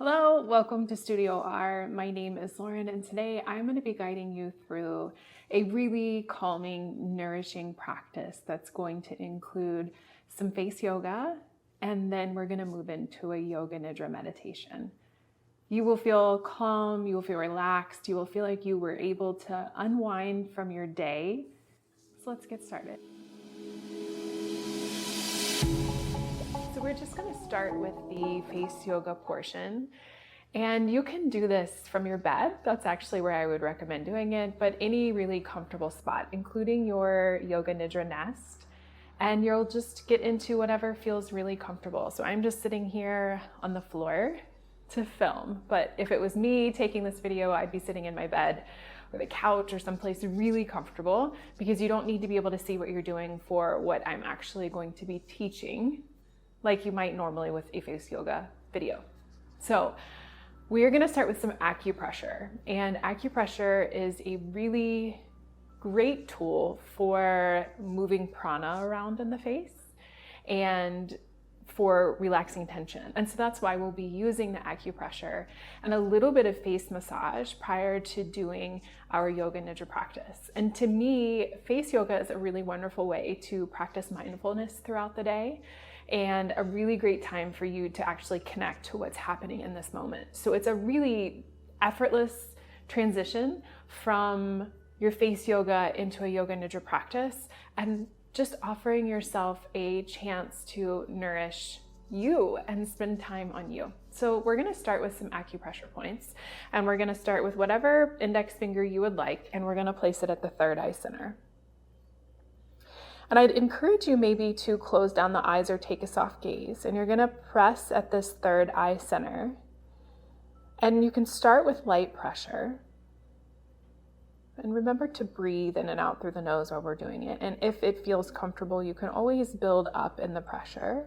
Hello, welcome to Studio R. My name is Lauren, and today I'm going to be guiding you through a really calming, nourishing practice that's going to include some face yoga, and then we're going to move into a yoga nidra meditation. You will feel calm, you will feel relaxed, you will feel like you were able to unwind from your day. So let's get started. So we're just going to start with the face yoga portion. And you can do this from your bed. That's actually where I would recommend doing it, but any really comfortable spot, including your yoga nidra nest. And you'll just get into whatever feels really comfortable. So I'm just sitting here on the floor to film, but if it was me taking this video, I'd be sitting in my bed or the couch or someplace really comfortable, because you don't need to be able to see what you're doing for what I'm actually going to be teaching, like you might normally with a face yoga video. So we are going to start with some acupressure, and acupressure is a really great tool for moving prana around in the face and for relaxing tension. And so that's why we'll be using the acupressure and a little bit of face massage prior to doing our yoga nidra practice. And to me, face yoga is a really wonderful way to practice mindfulness throughout the day, and a really great time for you to actually connect to what's happening in this moment. So it's a really effortless transition from your face yoga into a yoga nidra practice, and just offering yourself a chance to nourish you and spend time on you. So we're going to start with some acupressure points, and we're going to start with whatever index finger you would like, and we're going to place it at the third eye center. And I'd encourage you maybe to close down the eyes or take a soft gaze. And you're going to press at this third eye center. And you can start with light pressure. And remember to breathe in and out through the nose while we're doing it. And if it feels comfortable, you can always build up in the pressure.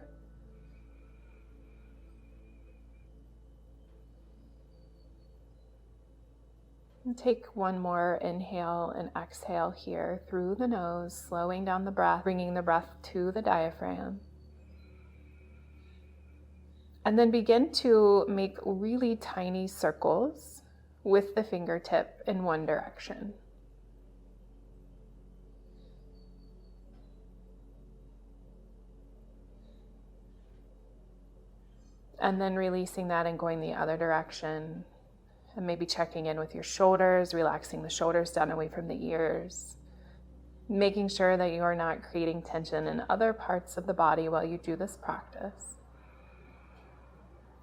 And take one more inhale and exhale here through the nose, slowing down the breath, bringing the breath to the diaphragm. And then begin to make really tiny circles with the fingertip in one direction. And then releasing that and going the other direction. And maybe checking in with your shoulders, relaxing the shoulders down away from the ears, making sure that you are not creating tension in other parts of the body while you do this practice.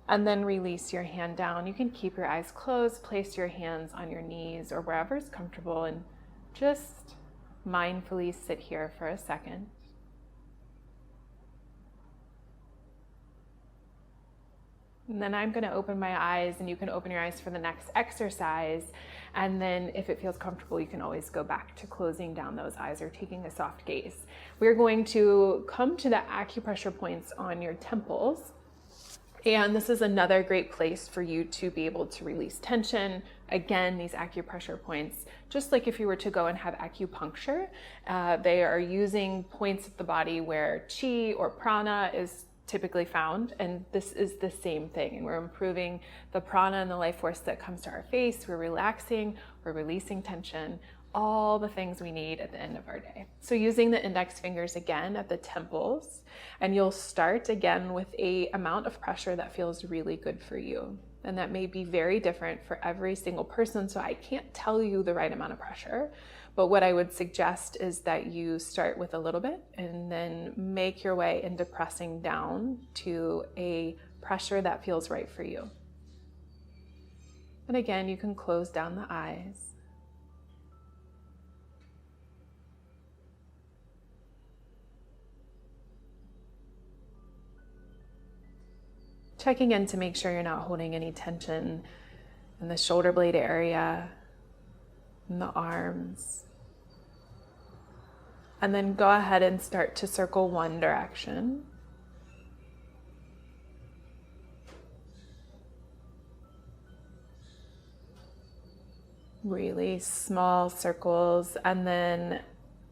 And then release your hand down. You can keep your eyes closed, place your hands on your knees or wherever is comfortable, and just mindfully sit here for a second. And then I'm going to open my eyes, and you can open your eyes for the next exercise. And then if it feels comfortable, you can always go back to closing down those eyes or taking a soft gaze. We're going to come to the acupressure points on your temples. And this is another great place for you to be able to release tension. Again, these acupressure points, just like if you were to go and have acupuncture, they are using points of the body where chi or prana is typically found, and this is the same thing. And we're improving the prana and the life force that comes to our face. We're relaxing, we're releasing tension, all the things we need at the end of our day. So using the index fingers again at the temples, and you'll start again with a amount of pressure that feels really good for you. And that may be very different for every single person, so I can't tell you the right amount of pressure. But what I would suggest is that you start with a little bit and then make your way into pressing down to a pressure that feels right for you. And again, you can close down the eyes. Checking in to make sure you're not holding any tension in the shoulder blade area, in the arms. And then go ahead and start to circle one direction. Really small circles, and then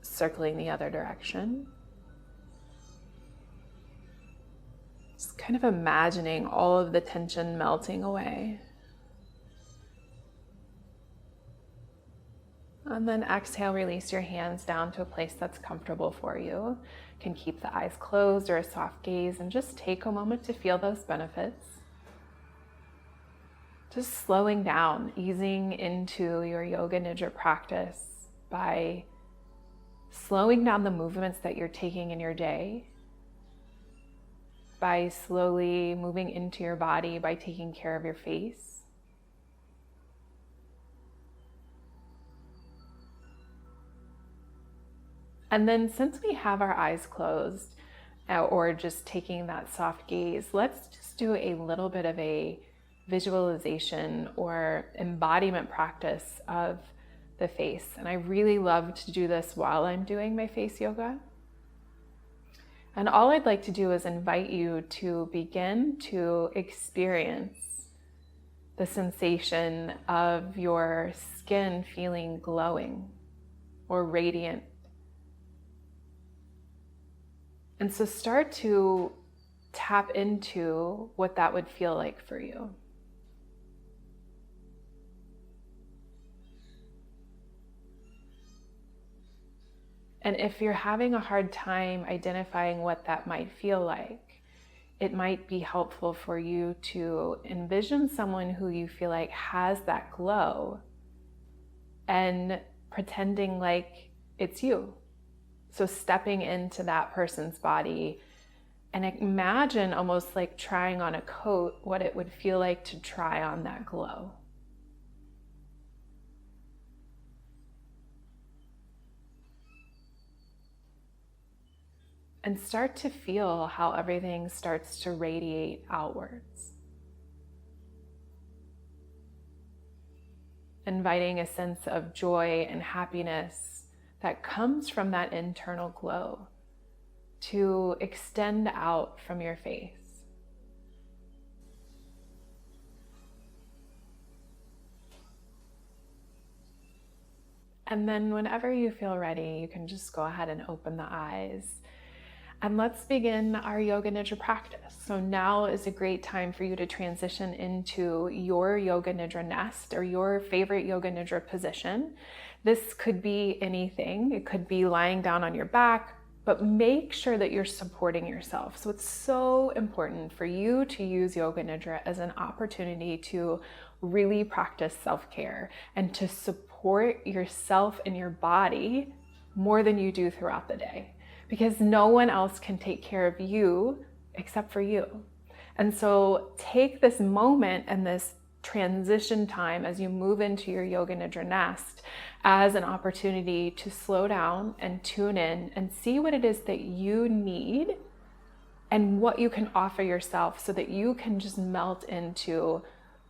circling the other direction. Just kind of imagining all of the tension melting away. And then exhale, release your hands down to a place that's comfortable for you. You can keep the eyes closed or a soft gaze and just take a moment to feel those benefits. Just slowing down, easing into your Yoga Nidra practice by slowing down the movements that you're taking in your day, by slowly moving into your body, by taking care of your face. And then since we have our eyes closed or just taking that soft gaze, let's just do a little bit of a visualization or embodiment practice of the face. And I really love to do this while I'm doing my face yoga. And all I'd like to do is invite you to begin to experience the sensation of your skin feeling glowing or radiant. And so start to tap into what that would feel like for you. And if you're having a hard time identifying what that might feel like, it might be helpful for you to envision someone who you feel like has that glow and pretending like it's you. So stepping into that person's body and imagine almost like trying on a coat what it would feel like to try on that glow. And start to feel how everything starts to radiate outwards. Inviting a sense of joy and happiness that comes from that internal glow to extend out from your face. And then whenever you feel ready, you can just go ahead and open the eyes. And let's begin our Yoga Nidra practice. So now is a great time for you to transition into your Yoga Nidra nest or your favorite Yoga Nidra position. This could be anything. It could be lying down on your back, but make sure that you're supporting yourself. So it's so important for you to use Yoga Nidra as an opportunity to really practice self-care and to support yourself and your body more than you do throughout the day. Because no one else can take care of you except for you. And so take this moment and this transition time as you move into your Yoga Nidra nest as an opportunity to slow down and tune in and see what it is that you need and what you can offer yourself so that you can just melt into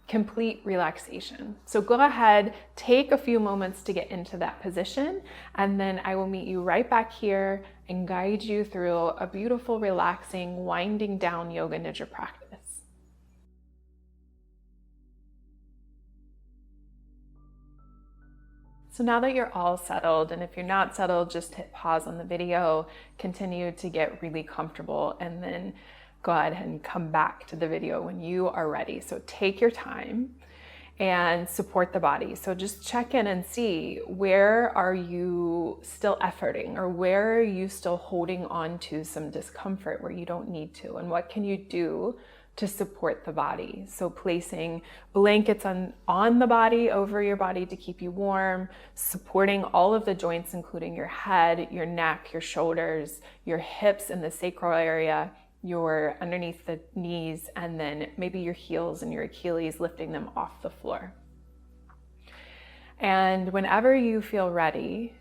complete relaxation. So go ahead, take a few moments to get into that position, and then I will meet you right back here and guide you through a beautiful, relaxing, winding down Yoga Nidra practice. So now that you're all settled, and if you're not settled, just hit pause on the video, continue to get really comfortable, and then go ahead and come back to the video when you are ready. So take your time and support the body. So just check in and see, where are you still efforting, or where are you still holding on to some discomfort where you don't need to, and what can you do to support the body? So placing blankets on the body, over your body to keep you warm, supporting all of the joints, including your head, your neck, your shoulders, your hips and the sacral area, your underneath the knees, and then maybe your heels and your Achilles, lifting them off the floor. And whenever you feel ready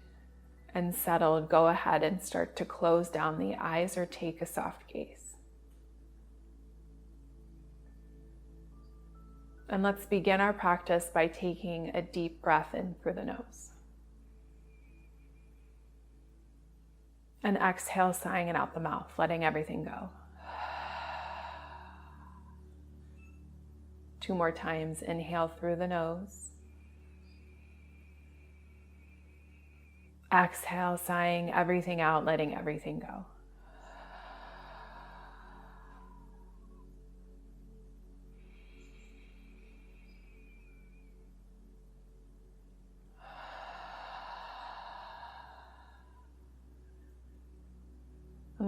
and settled, go ahead and start to close down the eyes or take a soft gaze. And let's begin our practice by taking a deep breath in through the nose. And exhale, sighing it out the mouth, letting everything go. 2 more times. Inhale through the nose. Exhale, sighing everything out, letting everything go.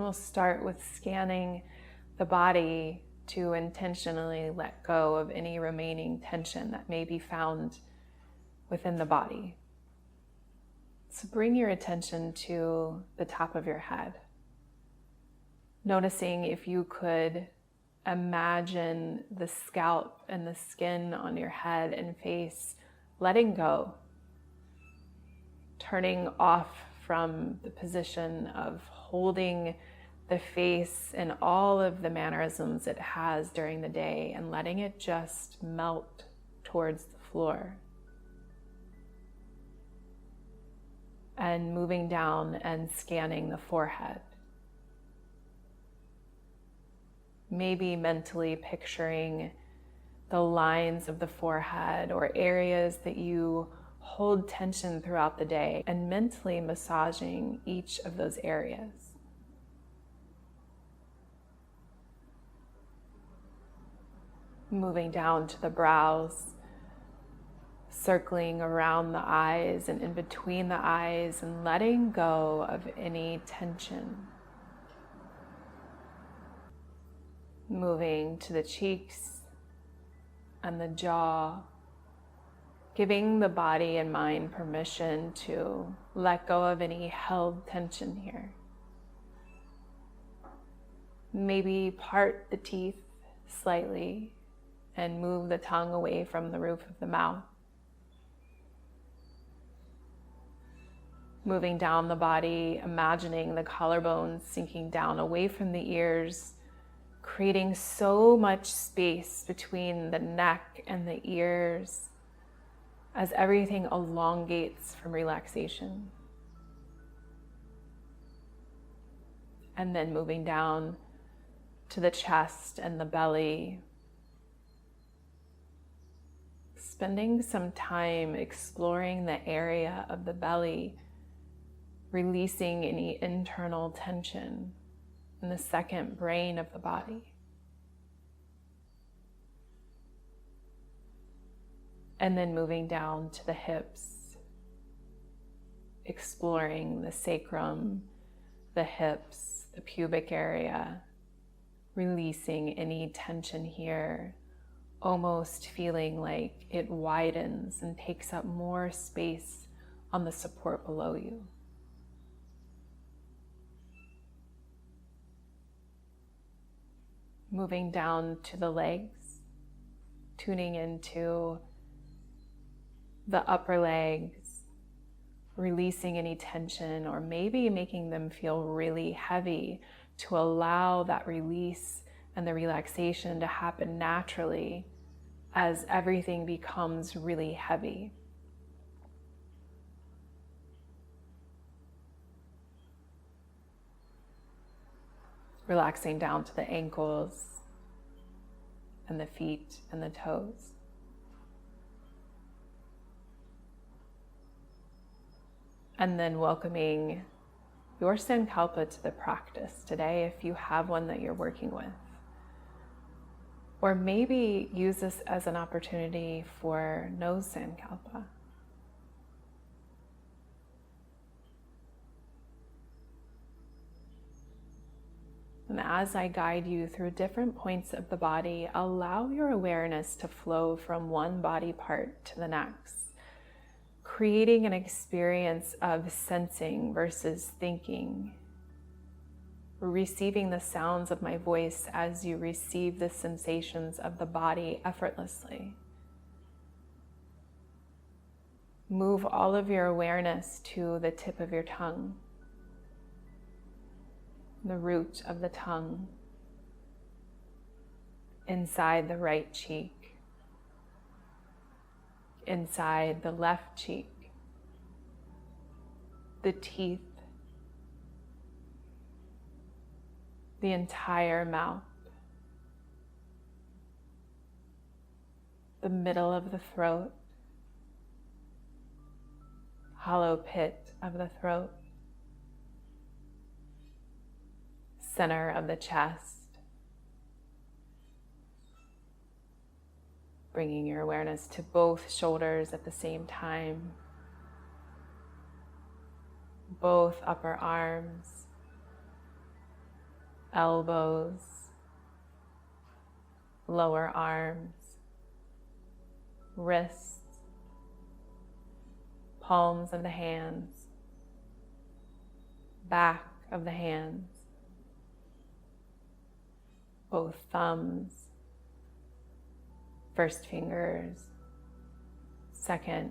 we'll start with scanning the body to intentionally let go of any remaining tension that may be found within the body. So bring your attention to the top of your head, noticing if you could imagine the scalp and the skin on your head and face letting go, turning off from the position of holding the face and all of the mannerisms it has during the day and letting it just melt towards the floor. And moving down and scanning the forehead. Maybe mentally picturing the lines of the forehead or areas that you hold tension throughout the day and mentally massaging each of those areas. Moving down to the brows, circling around the eyes and in between the eyes and letting go of any tension. Moving to the cheeks and the jaw, giving the body and mind permission to let go of any held tension here. Maybe part the teeth slightly and move the tongue away from the roof of the mouth. Moving down the body, imagining the collarbones sinking down away from the ears, creating so much space between the neck and the ears as everything elongates from relaxation. And then moving down to the chest and the belly, spending some time exploring the area of the belly, releasing any internal tension in the second brain of the body. And then moving down to the hips, exploring the sacrum, the hips, the pubic area, releasing any tension here, almost feeling like it widens and takes up more space on the support below you. Moving down to the legs, tuning into the upper legs, releasing any tension or maybe making them feel really heavy to allow that release and the relaxation to happen naturally as everything becomes really heavy. Relaxing down to the ankles and the feet and the toes. And then welcoming your sankalpa to the practice today if you have one that you're working with. Or maybe use this as an opportunity for no sankalpa. And as I guide you through different points of the body, allow your awareness to flow from one body part to the next, creating an experience of sensing versus thinking, receiving the sounds of my voice as you receive the sensations of the body effortlessly. Move all of your awareness to the tip of your tongue, the root of the tongue, inside the right cheek, inside the left cheek, the teeth, the entire mouth, the middle of the throat, hollow pit of the throat, center of the chest, bringing your awareness to both shoulders at the same time, both upper arms, elbows, lower arms, wrists, palms of the hands, back of the hands, both thumbs, first fingers, second,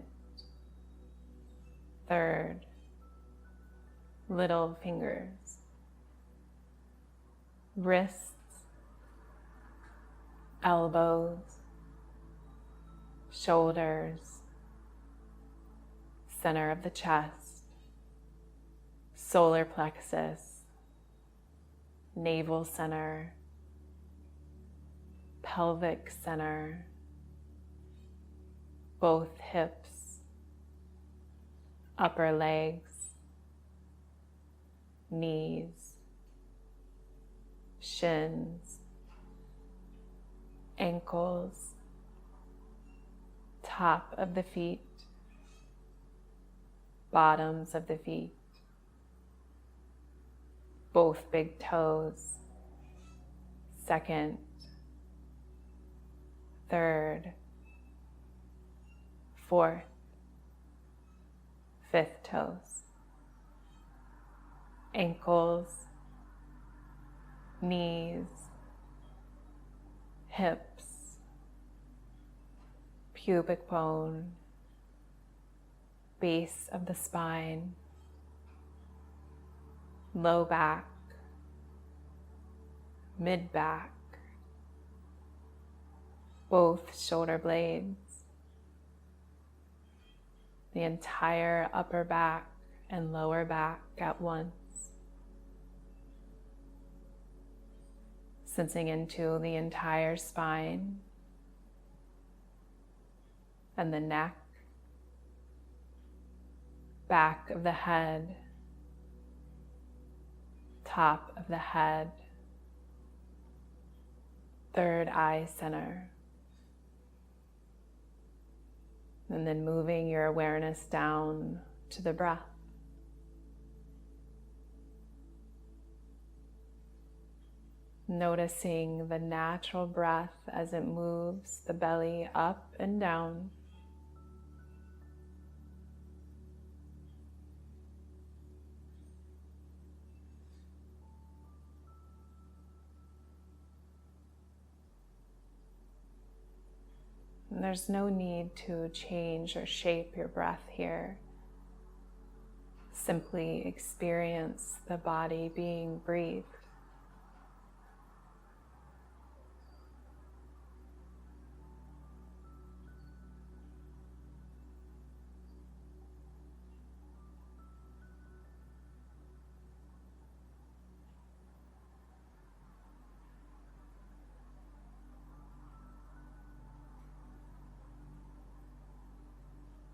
third, little fingers, wrists, elbows, shoulders, center of the chest, solar plexus, navel center, pelvic center, both hips, upper legs, knees, shins, ankles, top of the feet, bottoms of the feet, both big toes, second, third, fourth, fifth toes, ankles, knees, hips, pubic bone, base of the spine, low back, mid back, both shoulder blades, the entire upper back and lower back at once, sensing into the entire spine and the neck, back of the head, top of the head, third eye center. And then moving your awareness down to the breath. Noticing the natural breath as it moves the belly up and down. And there's no need to change or shape your breath here. Simply experience the body being breathed.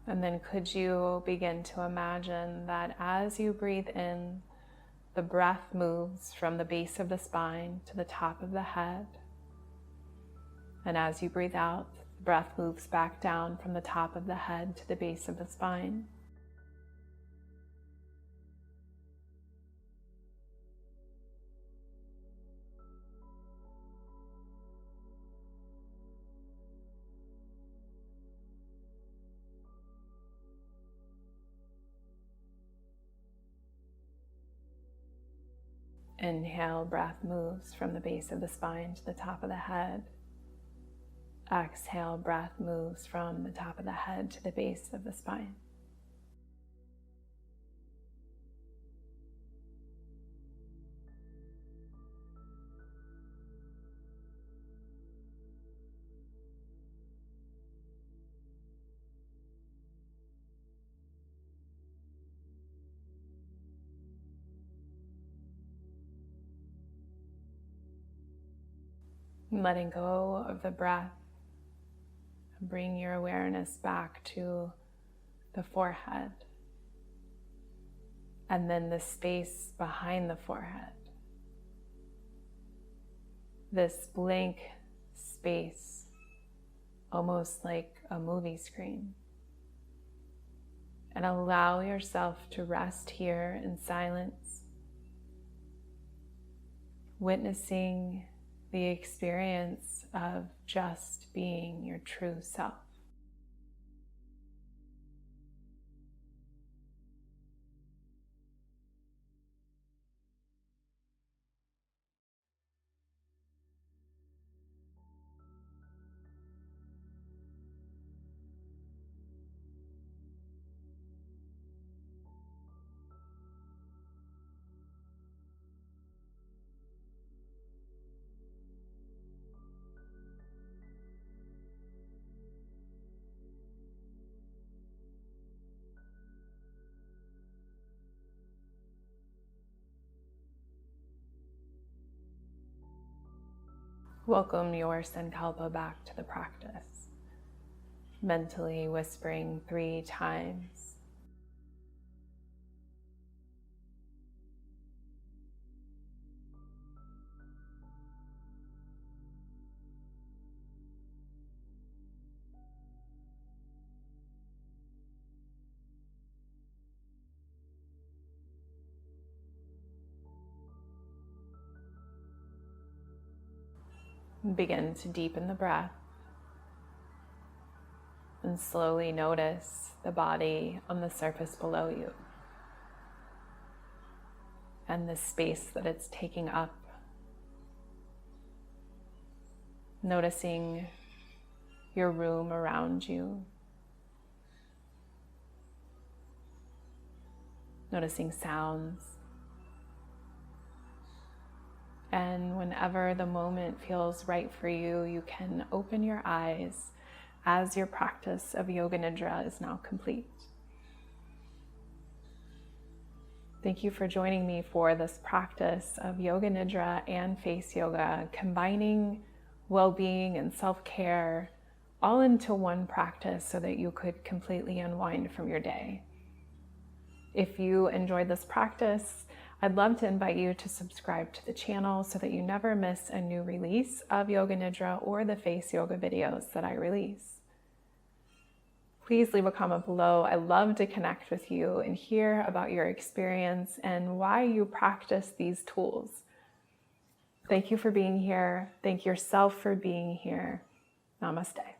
And then could you begin to imagine that as you breathe in, the breath moves from the base of the spine to the top of the head. And as you breathe out, the breath moves back down from the top of the head to the base of the spine. Inhale, breath moves from the base of the spine to the top of the head. Exhale, breath moves from the top of the head to the base of the spine. Letting go of the breath, bring your awareness back to the forehead and then the space behind the forehead. This blank space, almost like a movie screen. And allow yourself to rest here in silence, witnessing the experience of just being your true self. Welcome your Sankalpa back to the practice, mentally whispering 3 times. Begin to deepen the breath and slowly notice the body on the surface below you and the space that it's taking up. Noticing your room around you. Noticing sounds. And whenever the moment feels right for you, you can open your eyes as your practice of Yoga Nidra is now complete. Thank you for joining me for this practice of Yoga Nidra and face yoga, combining well-being and self-care all into one practice so that you could completely unwind from your day. If you enjoyed this practice, I'd love to invite you to subscribe to the channel so that you never miss a new release of Yoga Nidra or the face yoga videos that I release. Please leave a comment below. I love to connect with you and hear about your experience and why you practice these tools. Thank you for being here. Thank yourself for being here. Namaste.